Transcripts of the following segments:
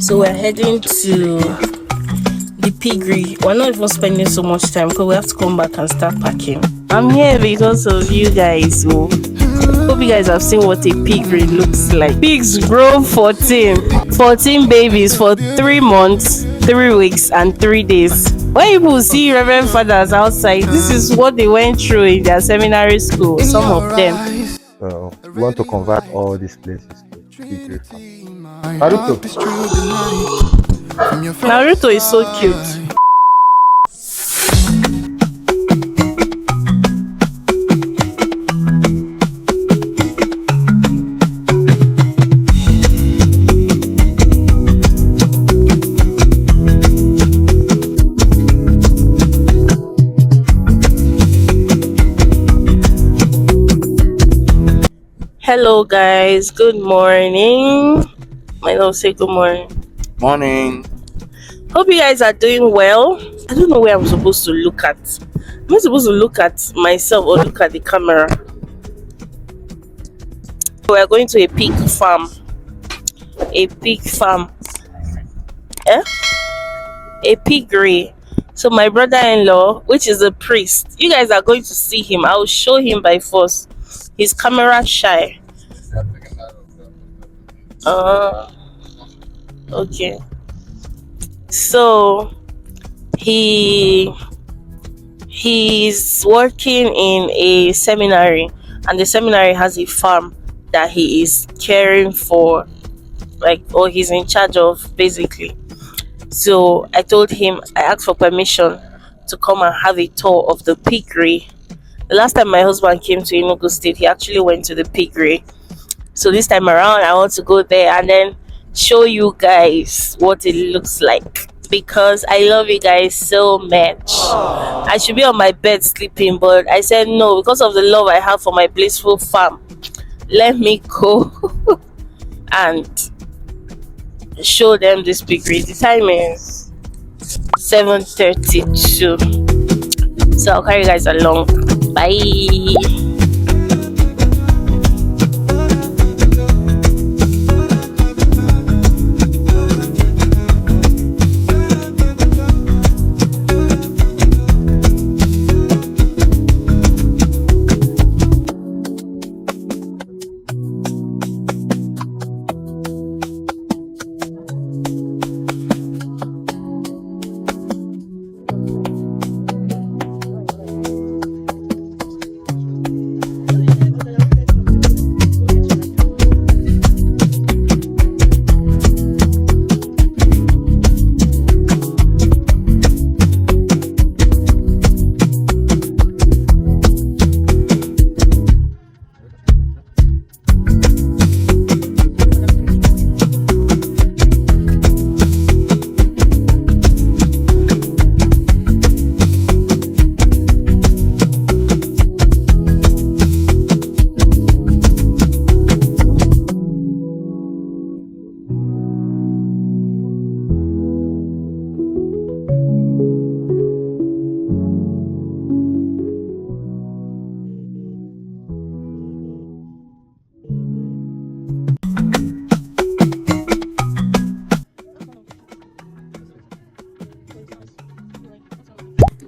So we're heading to the piggery. We're not even spending so much time because we have to come back and start packing. I'm here because of you guys. So hope you guys have seen what a piggery looks like. Pigs grow 14 babies for 3 months, 3 weeks, and 3 days. When people see Reverend Fathers outside, this is what they went through in their seminary school. Some of them. We want to convert all these places to piggery farm. Naruto is so cute. Hello guys, good morning. My love, say good morning. Morning. Hope you guys are doing well. I don't know where I'm supposed to look at. Am I supposed to look at myself or look at the camera? We're going to a pig farm. A pig farm. A piggery. So my brother-in-law, which is a priest, you guys are going to see him. I'll show him by force. He's camera shy. Okay. So he's working in a seminary, and the seminary has a farm that he is caring for, or he's in charge of basically. So I told him, I asked for permission to come and have a tour of the piggery. The last time my husband came to Enugu State, he actually went to the piggery. So this time around, I want to go there and then show you guys what it looks like, because I love you guys so much. I should be on my bed sleeping, but I said no, because of the love I have for my Blissful farm. Let me go and show them this piggery. The time is 7:32. So I'll carry you guys along. Bye.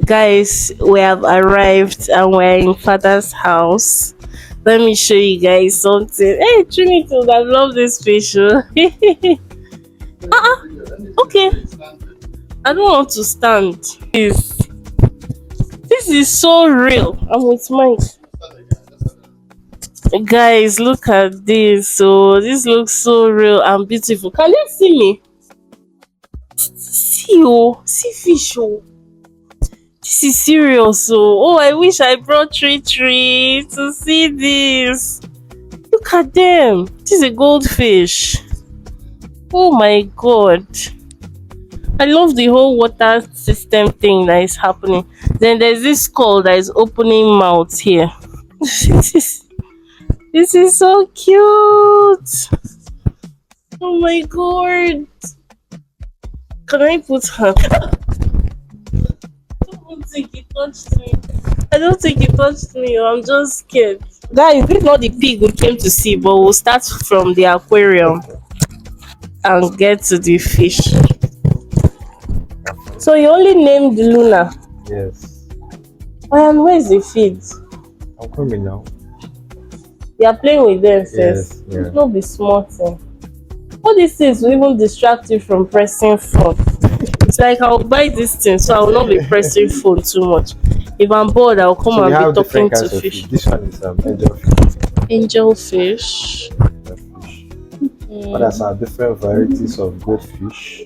Guys, we have arrived and we're in Father's house. Let me show you guys something. Hey Trinity, I love this picture. Okay, I don't want to stand. This is so real. I'm with Mike. Guys, look at this. So this looks so real and beautiful. Can you see me? See fish. This is serious. Oh, I wish I brought Tree to see this. Look at them. This is a goldfish. Oh my god. I love the whole water system thing that is happening. Then there's this skull that is opening mouth here. This is so cute. Oh my god. Can I put her? I don't think it touched me. I'm just scared. Guys, this is not the pig we came to see, but we'll start from the aquarium. and get to the fish. So you only named Luna. Yes. And where's the feed? I'm coming now. You are playing with them first. Yes. Yeah. It's not be smart thing. All these things will even distract you from pressing phone. It's like I'll buy this thing so I will not be pressing phone too much. If I'm bored, I'll come So we and have be talking different kinds to of fish. fish. This one is angel fish. Angel fish. Angel fish. Others are different varieties of goldfish.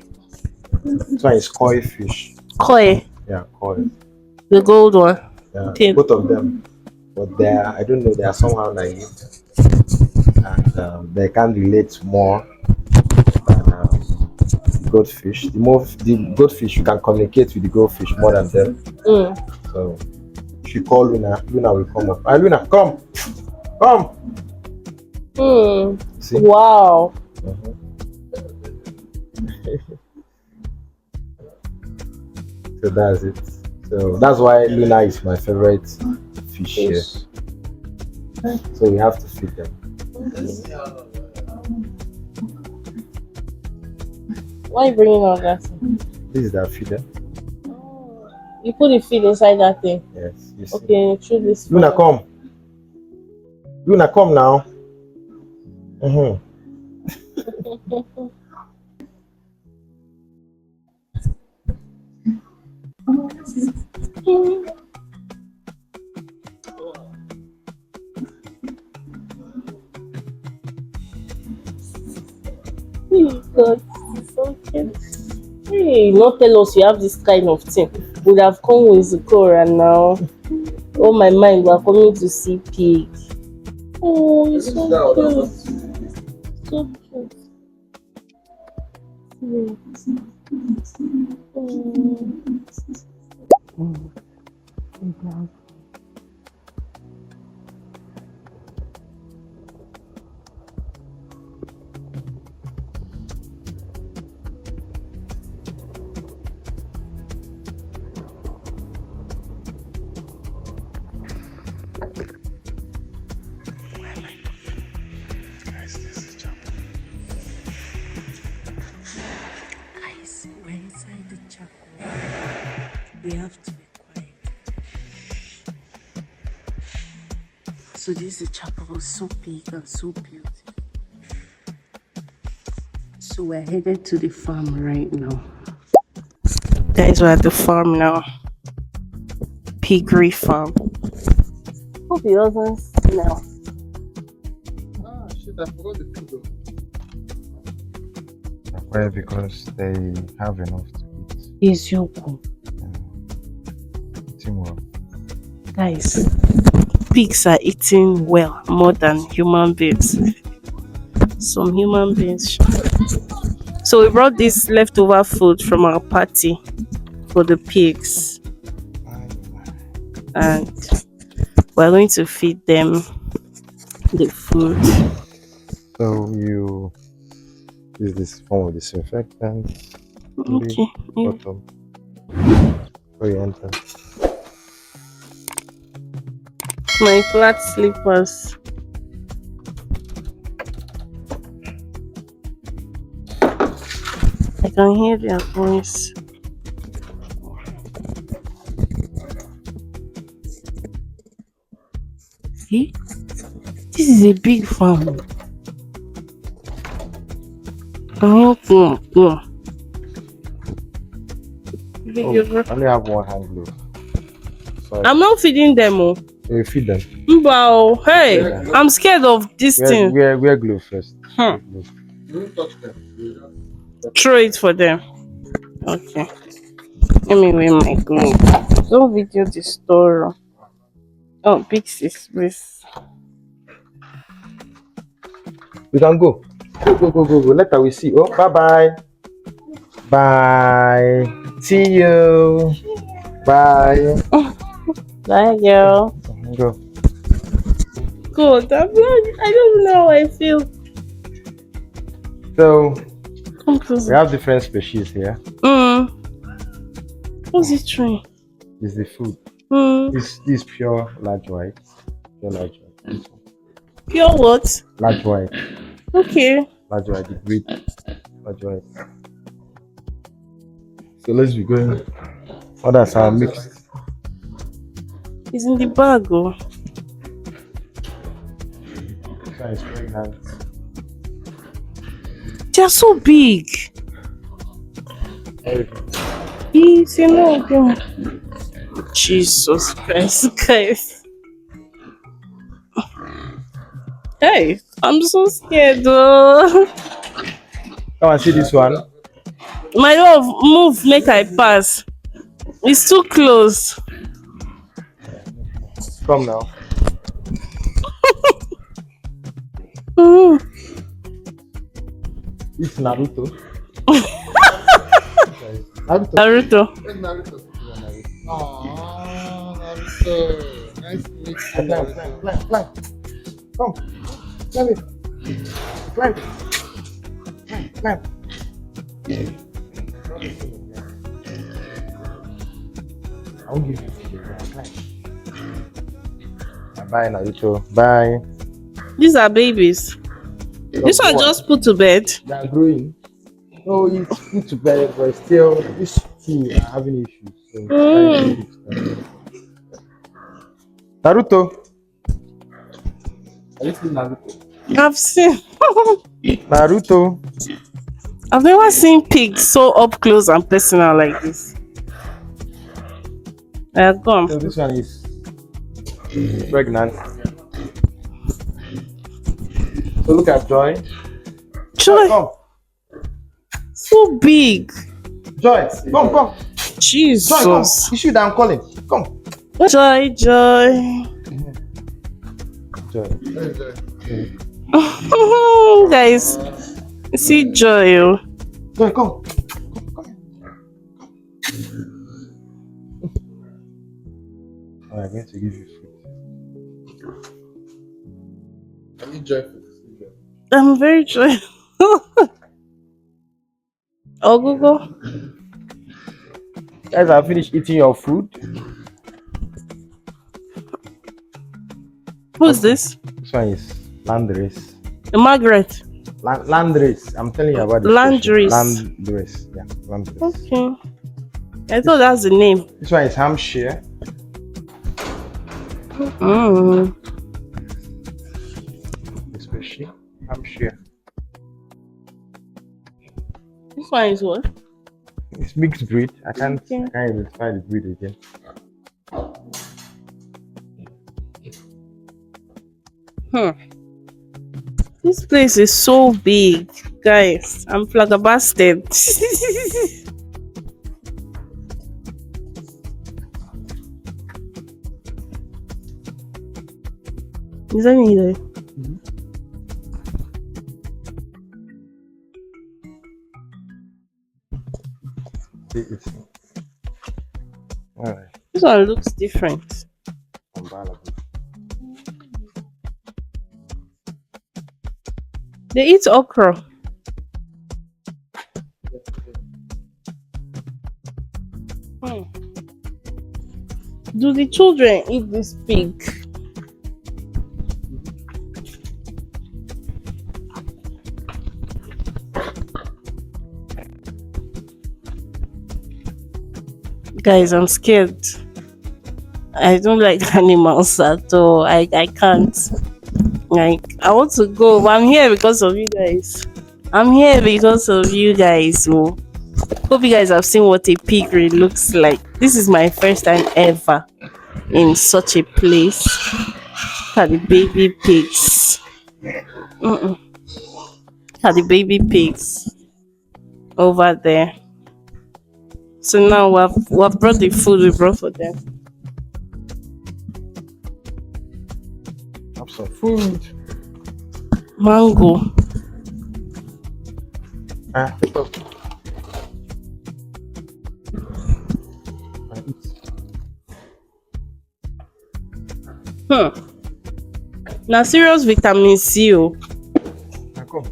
This one is koi fish. Koi, Yeah, koi. the gold one. Yeah, Okay. both of them. But they are, I don't know, they are somehow naive. And they can relate more than goldfish. The goldfish, you can communicate with the goldfish more than them. So if you call Luna, Luna will come up. Hi Luna, come! Come! See? Wow. So that's it. So that's why Luna is my favorite fish here. So we have to feed them. Why are you bringing all that? This is their feeder. You put the feed inside that thing. Yes, you see. Okay, through this. Luna, come. Luna, come now. God, so cute. Hey, not tell us you have this kind of thing. Would have come with Zikora now. Oh, my mind, we are coming to see pig. Oh, it's so cute. So cute. Guys, we're inside the chapel. We have to be quiet. So this is the chapel, so big and so beautiful. So we're headed to the farm right now. Guys, we're at the farm now. Piggery farm. Hope he doesn't smell. Ah, shit, I forgot the food. Why? Because they have enough to eat. Is Yoko. Eating well. Guys, pigs are eating well more than human beings. Some human beings. So we brought this leftover food from our party for the pigs, and we're going to feed them the food. So you use this form of disinfectant. Okay. Yeah. Bottom. Where you enter. My flat slippers. I can hear their voice. See? This is a big farm. Oh, I only have one hand glove. Sorry. I'm not feeding them. Oh. You feed them. Wow. Hey, I'm scared of this thing. Wear glove first. Huh. Don't touch them. Throw it for them. Okay. Let me wear my glove. Don't video the store. Oh, big sis, please. We can go. Go. Later we see. Oh, bye. Bye. See you. Bye. Bye, girl. Go. Good. I don't know how I feel. So Come closer. we have different species here. What's this tree? This is the food. This is pure large white. Pure large white. Pure what? Large white. Okay. Large white. The breed. enjoy it. So let's be going. Others are mixed. It's in the bag, oh. This one is pregnant. They are so big. Yes, you know. Jesus Christ, guys. Hey, I'm so scared, though. Come and see this one. My love, move, make I pass. It's too close. Come now. Mm. It's Naruto. Naruto. Naruto. Where's Naruto? Aww, Naruto. Nice to meet you, Naruto. Climb. Come. Climb it. Climb. Climb. I won't give you food. Climb. Bye, Naruto. Bye. These are babies. This one just put to bed. They are growing. No, it's put to bed, but still, these two are having issues. So Naruto. Have you seen Naruto? I've seen. Naruto. I've never seen pigs so up close and personal like this. Come. So this one is pregnant. So look at Joy. Joy, Come. so big. Joy, come. Joy, come. Jesus. You should. I'm calling. Come. Joy. Joy. Guys, see Joy. Oh. Joy, come. I'm going to give you food. Are you joyful? I'm very joyful. Oh, Google. Guys, have finished eating your food. Who's this? This one is Landris. Margaret. Landris. I'm telling you about the Landris. Landris. Yeah, Landris. Okay. I thought that's the name. This one is Hampshire. Especially Hampshire. This one is what? It's mixed breed. I can't Okay. identify the breed again. This place is so big, guys. I'm flabbergasted. Is that me there? Alright. This one looks different. They eat okra. Do the children eat this pig? Guys, I'm scared. I don't like animals at all. I can't. Like, I want to go, but I'm here because of you guys. I'm here because of you guys. So, hope you guys have seen what a piggery looks like. This is my first time ever in such a place. Look at the baby pigs. Look at the baby pigs over there. So now we have brought the food we brought for them. Have some food. Mango. Pick up. Now serious vitamin C. Oh. Come.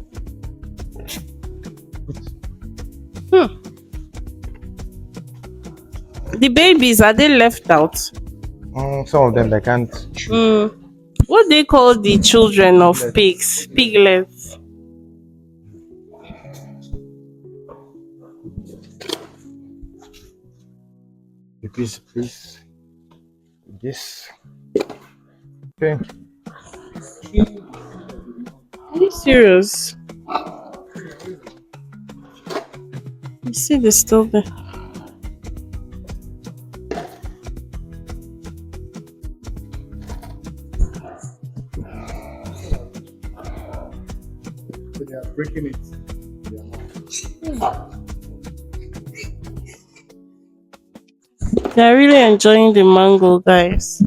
The babies, are they left out? Some of them they can't chew. What they call the children of pigs? Piglets. Please. This. Okay. Are you serious? You see the stuff there? So they are breaking it. They're really enjoying the mango, guys.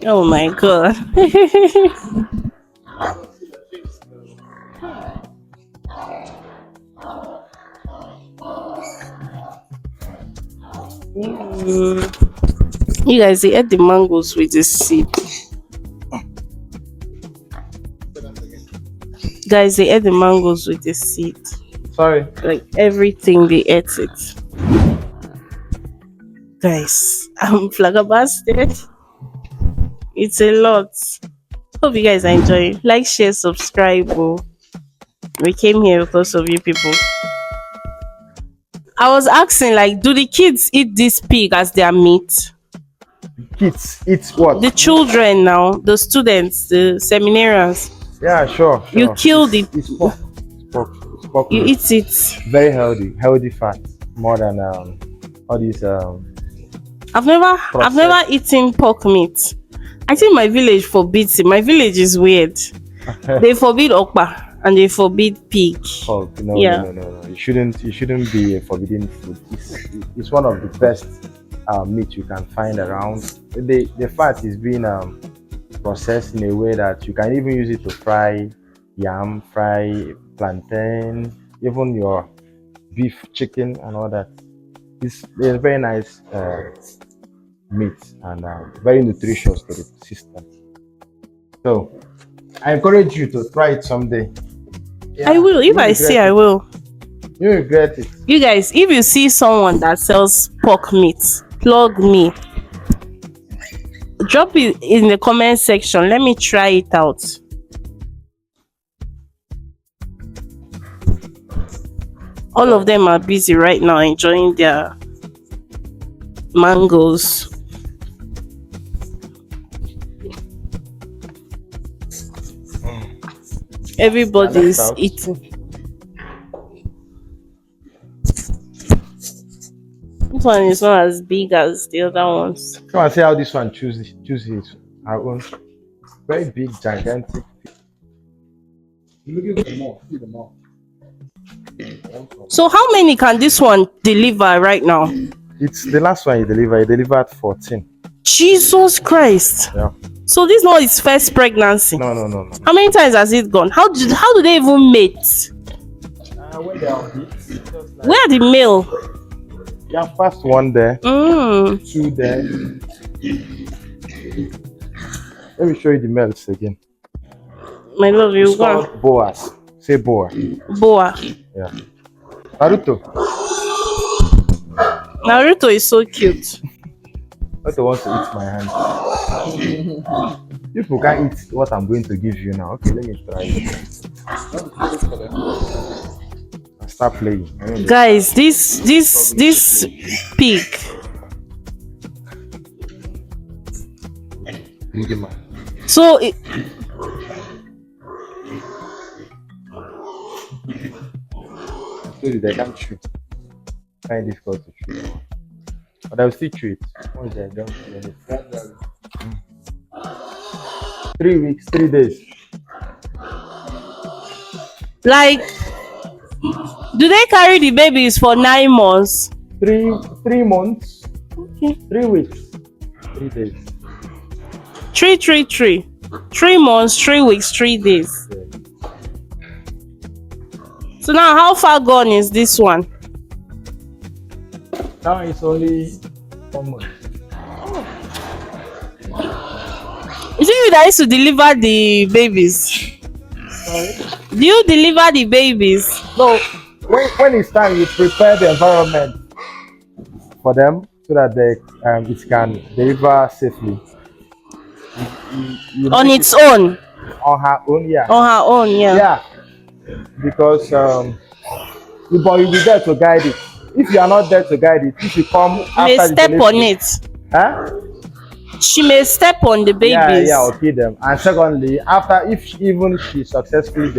Oh my god. You guys, they ate the mangoes with the seed. Guys, they ate the mangoes with the seed. Sorry. Like everything, they ate it. Guys, I'm flabbergasted. It's a lot. Hope you guys are enjoying. Like, share, subscribe. Oh. We came here because of you people. I was asking, like, do the kids eat this pig as their meat? Kids eat what? The children now, the students, the seminarians. Yeah, sure. You kill the. It's pork. It's pork. You eat it. Very healthy fat. More than all these I've never eaten pork meat. I think my village forbids it. My village is weird. They forbid okpa and they forbid pig. pork. No. It shouldn't be a forbidden food. It's one of the best meat you can find around. The fat is being processed in a way that you can even use it to fry yam, fry plantain, even your beef, chicken, and all that. It's a very nice meat and very nutritious to the system. So I encourage you to try it someday. Yeah, I will. If I see, I will. You regret it. You guys, if you see someone that sells pork meat, plug me. Drop it in the comment section. Let me try it out. All of them are busy right now enjoying their mangoes. Everybody's eating. This one is not as big as the other ones. Come and see how this one chooses our own. Very big, gigantic. Look at them all. See them all. So how many can this one deliver right now? It's the last one he delivered. He delivered 14. Jesus Christ. Yeah. So this is not his first pregnancy. No. How many times has it gone? How do they even mate? When they are big, Where are the male? yeah, first one there, two there. Let me show you the males again. My love, you It's go. called Boas. Say Boa. Boa. Yeah. Naruto. Naruto is so cute. Naruto wants to eat my hand. People can't eat what I'm going to give you now. Okay, let me try it. I'll start playing. Guys, this pig. So it, I told you they can't chew. Very difficult to chew. But I'll still chew it. Once they're done, then 3 weeks, 3 days. like, do they carry the babies for 9 months? 3 months, Okay. 3 weeks, 3 days. 3 3 months, 3 weeks, 3 days. Yeah. So now how far gone is this one? Now it's only 1 month. Is it you that used to deliver the babies? Sorry? Do you deliver the babies? No, when it's time, you prepare the environment for them so that it can deliver safely. You On make its it own? on her own, yeah. On her own, yeah. Yeah, because but you'll be there to guide it. If you are not there to guide it, if you come May after the step on delivery, it. huh? She may step on the Yeah, babies. yeah, okay them. And secondly, after if even she successfully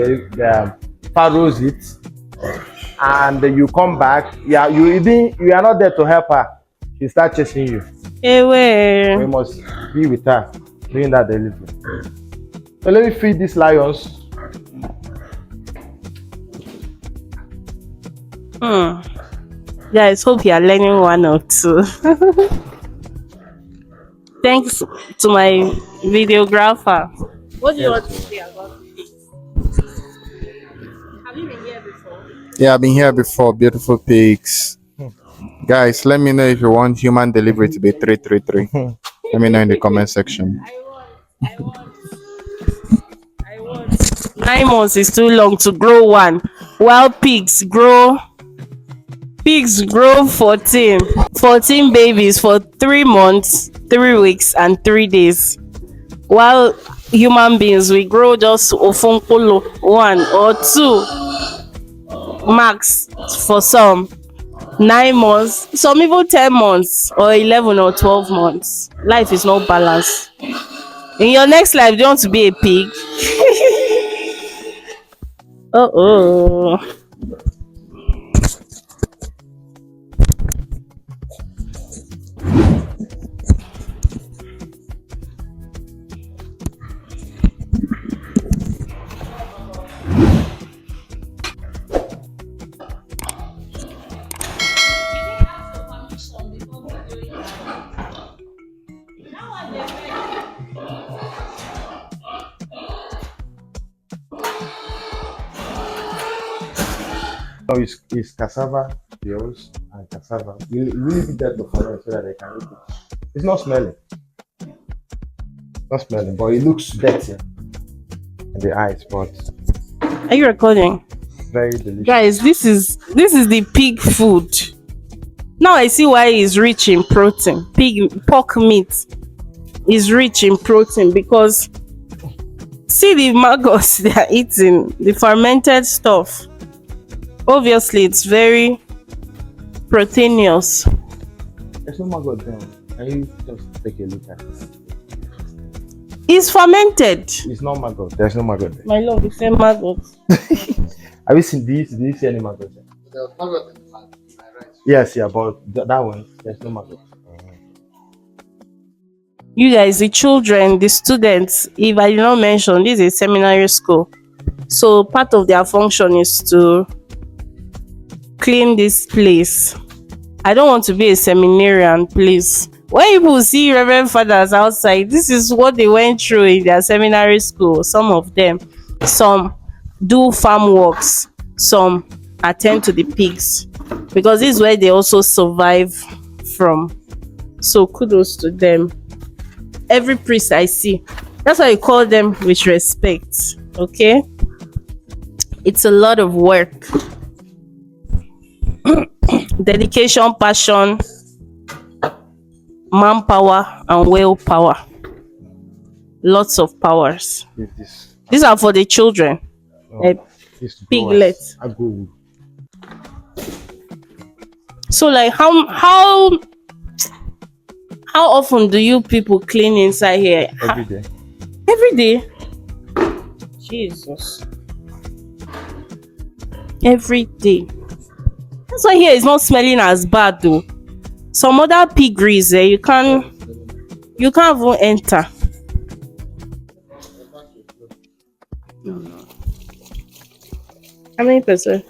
farrows it, and you come back, yeah, you are not there to help her. She start chasing you. Ewe. We must be with her during that delivery. So let me feed these lions. Guys, hope you are learning one or two. Thanks to my videographer. What do you want to say about this? Have you been here before? Yeah, I've been here before. Beautiful pigs. Guys, let me know if you want human delivery to be 333. Let me know in the comment section. I want. 9 months is too long to grow one. While pigs grow 14. 14 babies for 3 months, 3 weeks, and 3 days. While human beings, we grow just ofunkolo 1 or 2 max for some. 9 months, some even 10 months, or 11 or 12 months. Life is not balanced. In your next life, do you want to be a pig? Oh. No, it's cassava, peels, and cassava. You really need that to ferment so that they can eat it. It's not smelling. Not smelling, but it looks dirty in the eyes, but Are you recording? very delicious. Guys, this is the pig food. Now I see why it's rich in protein. Pork meat is rich in protein because see the maggots they are eating, the fermented stuff. Obviously, it's very proteinous. There's no maggot there. Can you just take a look at it? It's fermented. It's not maggot. There's no maggot there. My love, it's a maggot. Have you seen this? Did you see any maggot there? There's maggot in my right. Yes, yeah, but that one, there's no maggot. You guys, the children, the students, if I did not mention, this is a seminary school. So part of their function is to clean this place. I don't want to be a seminarian, please. When people see Reverend Fathers outside, this is what they went through in their seminary school. Some of them, some do farm works, some attend to the pigs, because this is where they also survive from. So kudos to them. Every priest I see, that's why I call them with respect. Okay, it's a lot of work. Dedication, passion, manpower, and willpower. Lots of powers. These are for the children. Piglets. So, like, how often do you people clean inside here? Every day. Every day. Jesus. Every day. That's why here is not smelling as bad though. Some other piggeries you can't even enter. How many percent?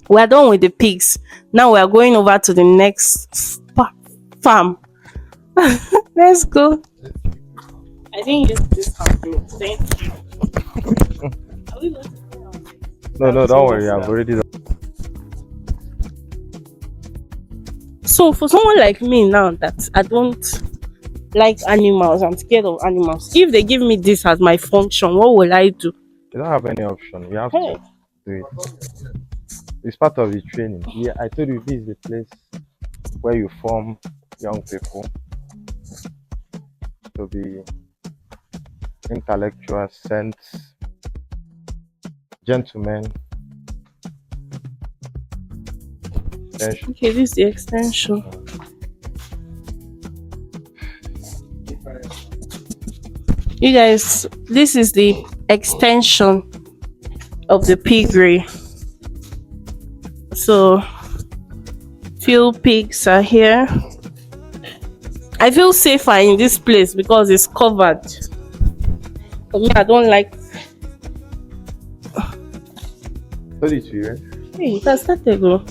We are done with the pigs. Now we are going over to the next farm. Let's go. I think this happening. Thank you. Are we going to play on it? No, don't worry. I've already done. So for someone like me now that I don't like animals, I'm scared of animals. If they give me this as my function, what will I do? You don't have any option. You have to do it. It's part of the training. Yeah, I told you this is the place where you form young people to be intellectual, saints, gentlemen, extension. Okay, this is the extension. You guys, this is the extension of the piggery. So few pigs are here. I feel safer in this place because it's covered. For me, I don't like. What did you hear? Hey, it has started, go.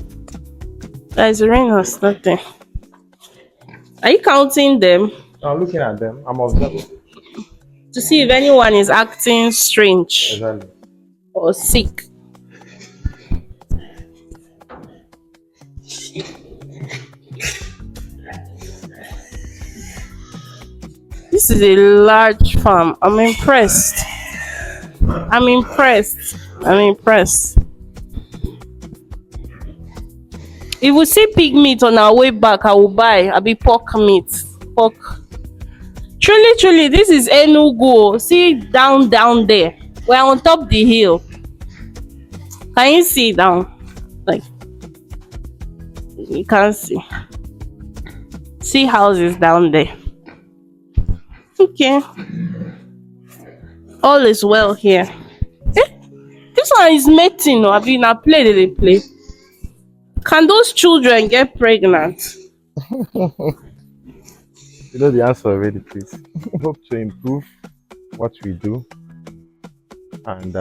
Guys, the rain has started. Are you counting them I'm looking at them. I'm observing. to see if anyone is acting strange Exactly. or sick? This is a large farm. I'm impressed. I'm impressed. I'm impressed. If we see pig meat on our way back, I will buy. I'll be pork meat. Pork. Truly, this is Enugu. See down there. We're on top the hill. Can you see down? Like you can't see. See houses down there. Okay. All is well here. Eh? This one is mating. I've been a play they play. Can those children get pregnant? You know the answer already, please. Hope to improve what we do. And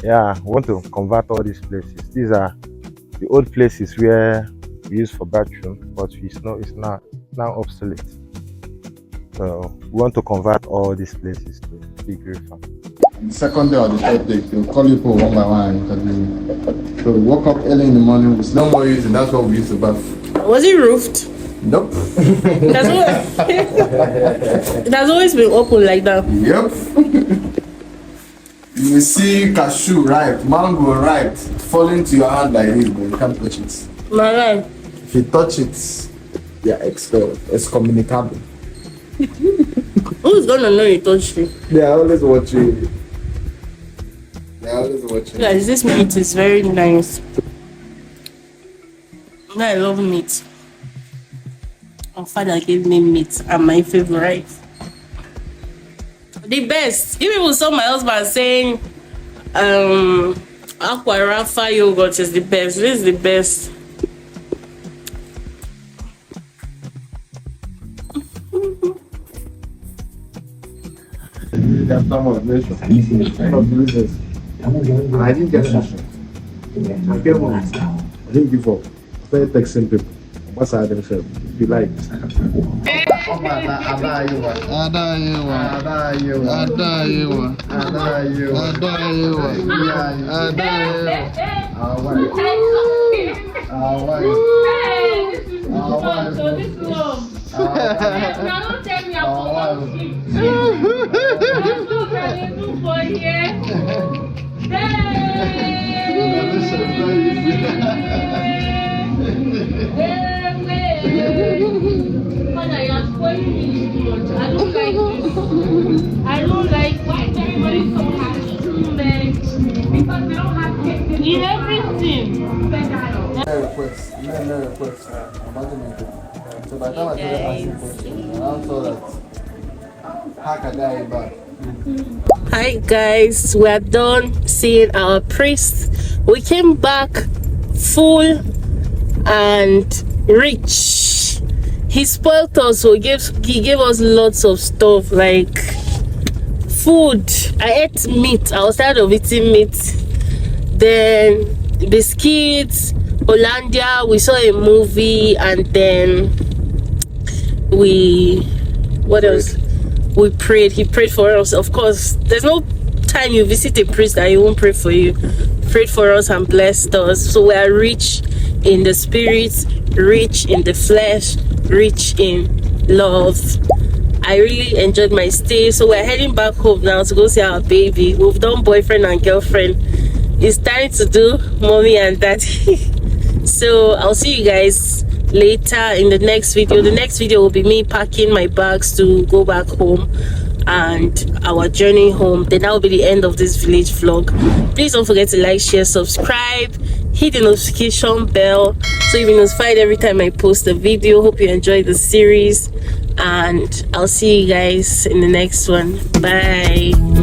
yeah, we want to convert all these places. These are the old places where we use for bathroom, but it's now obsolete. So we want to convert all these places to piggery farm. The second day or the third day, they'll call you for one by one interview. So we woke up early in the morning, with no more using, that's what we used to bath. Was it roofed? Nope. It has always been open like that. Yep. You will see cashew ripe, mango ripe, falling to your hand like this, but you can't touch it. My life. If you touch it, you're expelled. Excommunicable. Who's gonna know you touched it? They are always watching. They are always watching. Guys, this meat is very nice. I love meat. My father gave me meat and my favorite. The best. If people saw my husband saying aquarium yogurt is the best. This is the best. That's some of the nation. I didn't get sushi. I came home. I didn't give up. I started texting people. What's out themselves? If you like. I don't like why everybody so happy too much because we don't have kids in everything. No request. So by the time I started asking questions, I saw that how can I back? Hi guys, we are done seeing our priest. We came back full and rich. He spoiled us, so he gave us lots of stuff like food. I ate meat. I was tired of eating meat. Then biscuits, Hollandia. We saw a movie, and then what else? We prayed. He prayed for us. Of course, there's no time you visit a priest that he won't pray for you. Prayed for us and blessed us. So we are rich in the spirit, rich in the flesh, rich in love. I really enjoyed my stay. So we're heading back home now to go see our baby. We've done boyfriend and girlfriend. It's time to do mommy and daddy. So I'll see you guys later in the next video. The next video will be me packing my bags to go back home. and our journey home. Then that will be the end of this village vlog. Please don't forget to like, share, subscribe, hit the notification bell so you'll be notified every time I post a video. Hope you enjoyed the series, and I'll see you guys in the next one. Bye.